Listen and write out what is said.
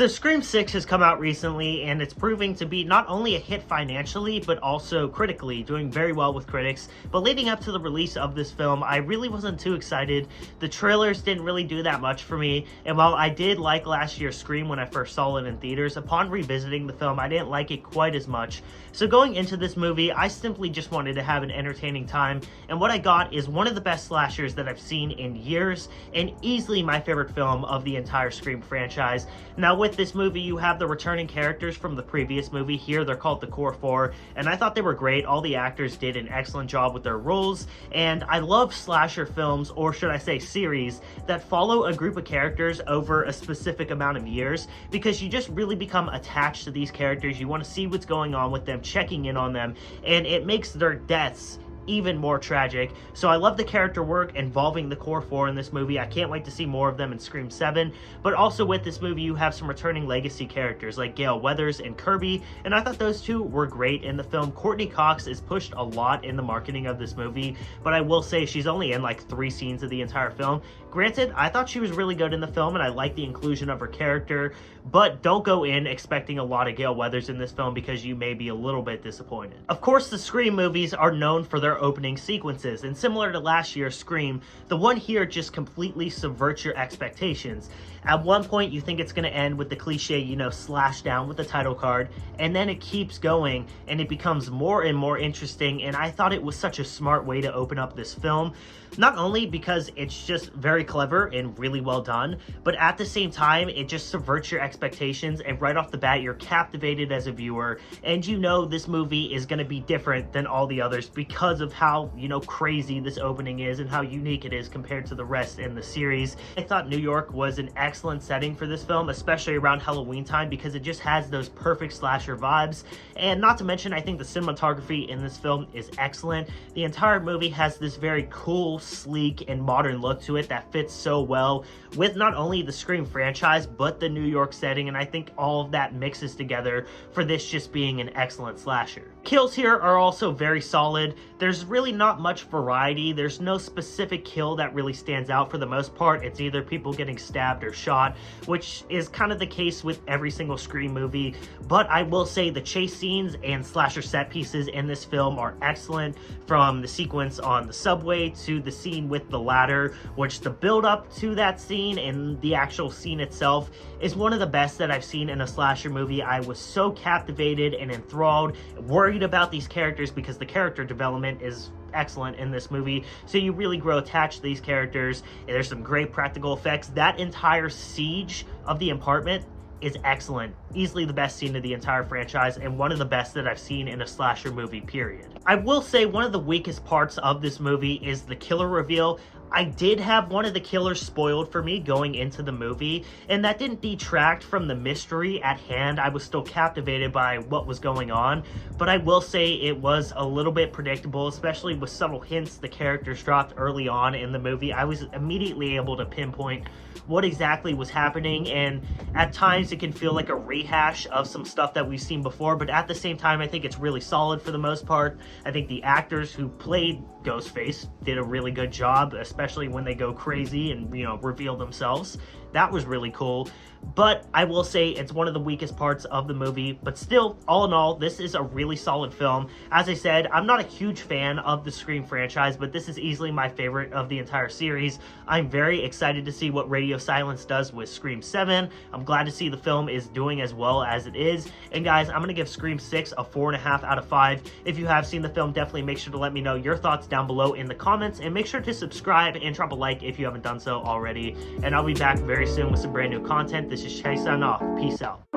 So Scream 6 has come out recently, and it's proving to be not only a hit financially, but also critically, doing very well with critics. But leading up to the release of this film, I really wasn't too excited. The trailers didn't really do that much for me, and while I did like last year's Scream when I first saw it in theaters, upon revisiting the film, I didn't like it quite as much. So going into this movie, I simply just wanted to have an entertaining time, and what I got is one of the best slashers that I've seen in years, and easily my favorite film of the entire Scream franchise. Now, with this movie, you have the returning characters from the previous movie. Here, they're called the Core Four, and I thought they were great. All the actors did an excellent job with their roles, and I love slasher films, or should I say series, that follow a group of characters over a specific amount of years, because you just really become attached to these characters. You want to see what's going on with them, checking in on them, and it makes their deaths even more tragic. So I love the character work involving the Core Four in this movie. I can't wait to see more of them in Scream 7. But also with this movie, you have some returning legacy characters like Gale Weathers and Kirby, and I thought those two were great in the film. Courtney Cox is pushed a lot in the marketing of this movie, but I will say she's only in like 3 scenes of the entire film. Granted, I thought she was really good in the film, and I like the inclusion of her character, but don't go in expecting a lot of Gale Weathers in this film, because you may be a little bit disappointed. Of course, the Scream movies are known for their opening sequences, and similar to last year's Scream, the one here just completely subverts your expectations. At one point, you think it's going to end with the cliche, slash down with the title card, and then it keeps going, and it becomes more and more interesting, and I thought it was such a smart way to open up this film. Not only because it's just very clever and really well done, but at the same time, it just subverts your expectations, and right off the bat, you're captivated as a viewer, and you know this movie is going to be different than all the others because of how, crazy this opening is and how unique it is compared to the rest in the series. I thought New York was an excellent setting for this film, especially around Halloween time, because it just has those perfect slasher vibes. And not to mention, I think the cinematography in this film is excellent. The entire movie has this very cool, sleek, and modern look to it that fits so well with not only the Scream franchise, but the New York setting, and I think all of that mixes together for this just being an excellent slasher. Kills here are also very solid. There's really not much variety. There's no specific kill that really stands out for the most part. It's either people getting stabbed or shot, which is kind of the case with every single Scream movie, but I will say the chase scenes and slasher set pieces in this film are excellent, from the sequence on the subway to the scene with the ladder, which the build up to that scene and the actual scene itself is one of the best that I've seen in a slasher movie. I was so captivated and enthralled, worried about these characters, because the character development is excellent in this movie, so you really grow attached to these characters, and there's some great practical effects. That entire siege of the apartment is excellent. Easily the best scene of the entire franchise, and one of the best that I've seen in a slasher movie, period. I will say one of the weakest parts of this movie is the killer reveal. I did have one of the killers spoiled for me going into the movie, and that didn't detract from the mystery at hand. I was still captivated by what was going on, but I will say it was a little bit predictable, especially with subtle hints the characters dropped early on in the movie. I was immediately able to pinpoint what exactly was happening, and at times it can feel like a rehash of some stuff that we've seen before, but at the same time, I think it's really solid for the most part. I think the actors who played Ghostface did a really good job, especially when they go crazy and, reveal themselves. That was really cool. But I will say it's one of the weakest parts of the movie, but still, all in all, this is a really solid film. As I said, I'm not a huge fan of the Scream franchise, but this is easily my favorite of the entire series. I'm very excited to see what Radio Silence does with Scream 7. I'm glad to see the film is doing as well as it is. And guys, I'm going to give Scream 6 a 4.5 out of 5. If you have seen the film, definitely make sure to let me know your thoughts down below in the comments, and make sure to subscribe and drop a like if you haven't done so already. And I'll be back very soon with some brand new content. This is Chase signing off. Peace out.